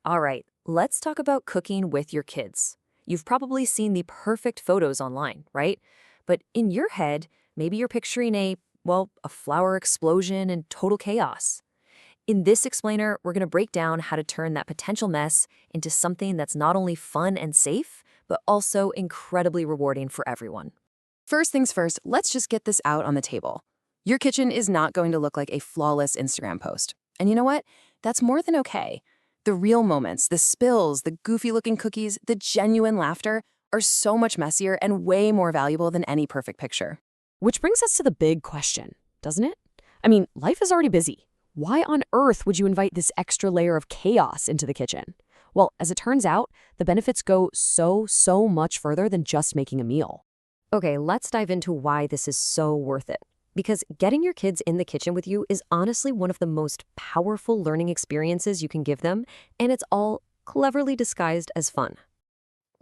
All right, let's talk about cooking with your kids. You've probably seen the perfect photos online, right? But in your head, maybe you're picturing a flour explosion and total chaos. In this explainer, we're going to break down how to turn that potential mess into something that's not only fun and safe, but also incredibly rewarding for everyone. First things first, let's just get this out on the table. Your kitchen is not going to look like a flawless Instagram post. And you know what? That's more than okay. The real moments, the spills, the goofy-looking cookies, the genuine laughter are so much messier and way more valuable than any perfect picture. Which brings us to the big question, doesn't it? I mean, life is already busy. Why on earth would you invite this extra layer of chaos into the kitchen? Well, as it turns out, the benefits go so much further than just making a meal. Okay, let's dive into why this is so worth it. Because getting your kids in the kitchen with you is honestly one of the most powerful learning experiences you can give them, and it's all cleverly disguised as fun.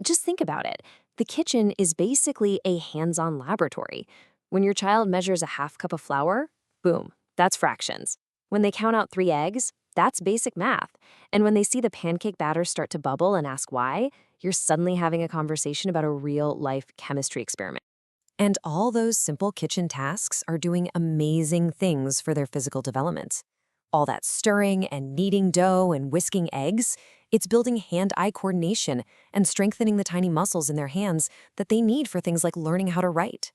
Just think about it. The kitchen is basically a hands-on laboratory. When your child measures a half cup of flour, boom, that's fractions. When they count out 3 eggs, that's basic math. And when they see the pancake batter start to bubble and ask why, you're suddenly having a conversation about a real-life chemistry experiment. And all those simple kitchen tasks are doing amazing things for their physical development. All that stirring and kneading dough and whisking eggs, it's building hand-eye coordination and strengthening the tiny muscles in their hands that they need for things like learning how to write.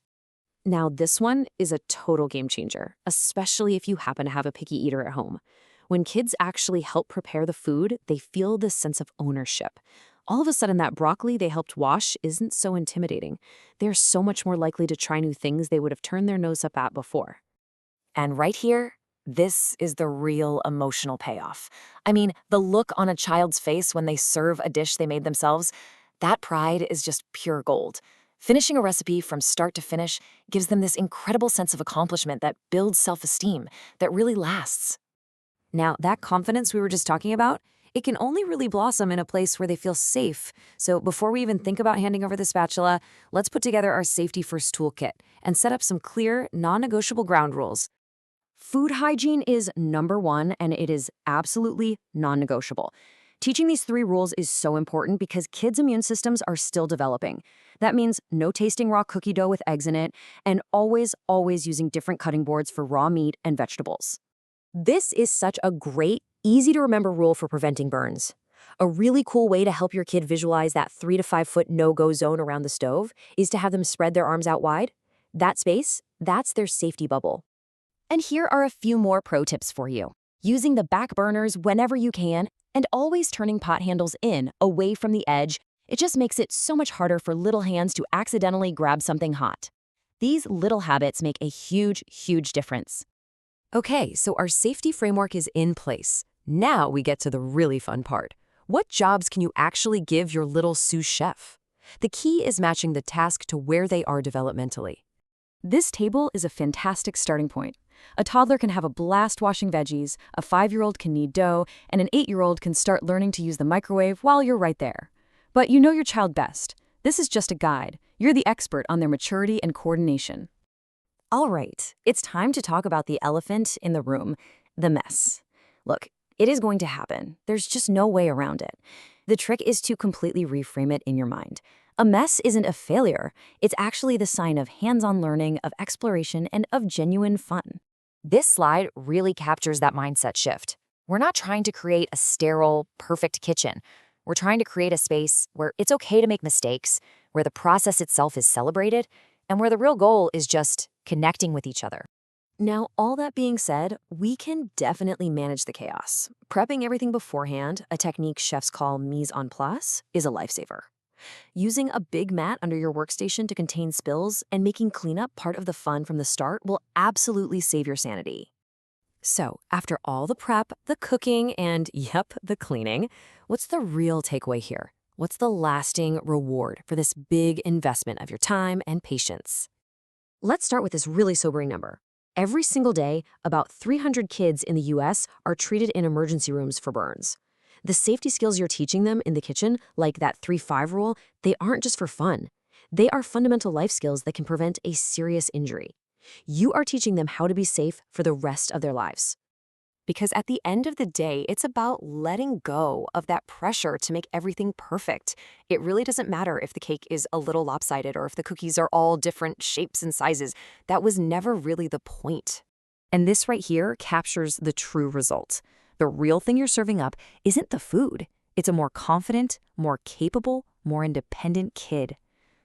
Now, this one is a total game changer, especially if you happen to have a picky eater at home. When kids actually help prepare the food, they feel this sense of ownership. All of a sudden, that broccoli they helped wash isn't so intimidating. They're so much more likely to try new things they would have turned their nose up at before. And right here, this is the real emotional payoff. I mean, the look on a child's face when they serve a dish they made themselves, that pride is just pure gold. Finishing a recipe from start to finish gives them this incredible sense of accomplishment that builds self-esteem, that really lasts. Now, that confidence we were just talking about, it can only really blossom in a place where they feel safe. So before we even think about handing over the spatula, let's put together our safety first toolkit and set up some clear, non-negotiable ground rules. Food hygiene is number one, and it is absolutely non-negotiable. Teaching these 3 rules is so important because kids' immune systems are still developing. That means no tasting raw cookie dough with eggs in it, and always using different cutting boards for raw meat and vegetables. This is such a great, easy-to-remember rule for preventing burns. A really cool way to help your kid visualize that 3 to 5 foot no-go zone around the stove is to have them spread their arms out wide. That space, that's their safety bubble. And here are a few more pro tips for you. Using the back burners whenever you can, and always turning pot handles in, away from the edge, it just makes it so much harder for little hands to accidentally grab something hot. These little habits make a huge difference. Okay, so our safety framework is in place. Now we get to the really fun part. What jobs can you actually give your little sous chef? The key is matching the task to where they are developmentally. This table is a fantastic starting point. A toddler can have a blast washing veggies, a 5-year-old can knead dough, and an 8-year-old can start learning to use the microwave while you're right there. But you know your child best. This is just a guide. You're the expert on their maturity and coordination. All right, it's time to talk about the elephant in the room, the mess. Look, it is going to happen. There's just no way around it. The trick is to completely reframe it in your mind. A mess isn't a failure. It's actually the sign of hands-on learning, of exploration, and of genuine fun. This slide really captures that mindset shift. We're not trying to create a sterile, perfect kitchen. We're trying to create a space where it's okay to make mistakes, where the process itself is celebrated, and where the real goal is just connecting with each other. Now, all that being said, we can definitely manage the chaos. Prepping everything beforehand, a technique chefs call mise en place, is a lifesaver. Using a big mat under your workstation to contain spills and making cleanup part of the fun from the start will absolutely save your sanity. So, after all the prep, the cooking, and yep, the cleaning, what's the real takeaway here? What's the lasting reward for this big investment of your time and patience? Let's start with this really sobering number. Every single day, about 300 kids in the US are treated in emergency rooms for burns. The safety skills you're teaching them in the kitchen, like that 3-5 rule, they aren't just for fun. They are fundamental life skills that can prevent a serious injury. You are teaching them how to be safe for the rest of their lives. Because at the end of the day, it's about letting go of that pressure to make everything perfect. It really doesn't matter if the cake is a little lopsided or if the cookies are all different shapes and sizes. That was never really the point. And this right here captures the true result. The real thing you're serving up isn't the food. It's a more confident, more capable, more independent kid.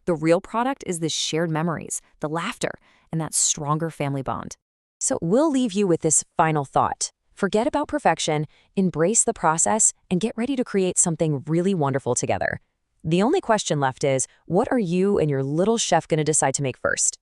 The real product is the shared memories, the laughter, and that stronger family bond. So we'll leave you with this final thought. Forget about perfection, embrace the process, and get ready to create something really wonderful together. The only question left is, what are you and your little chef going to decide to make first?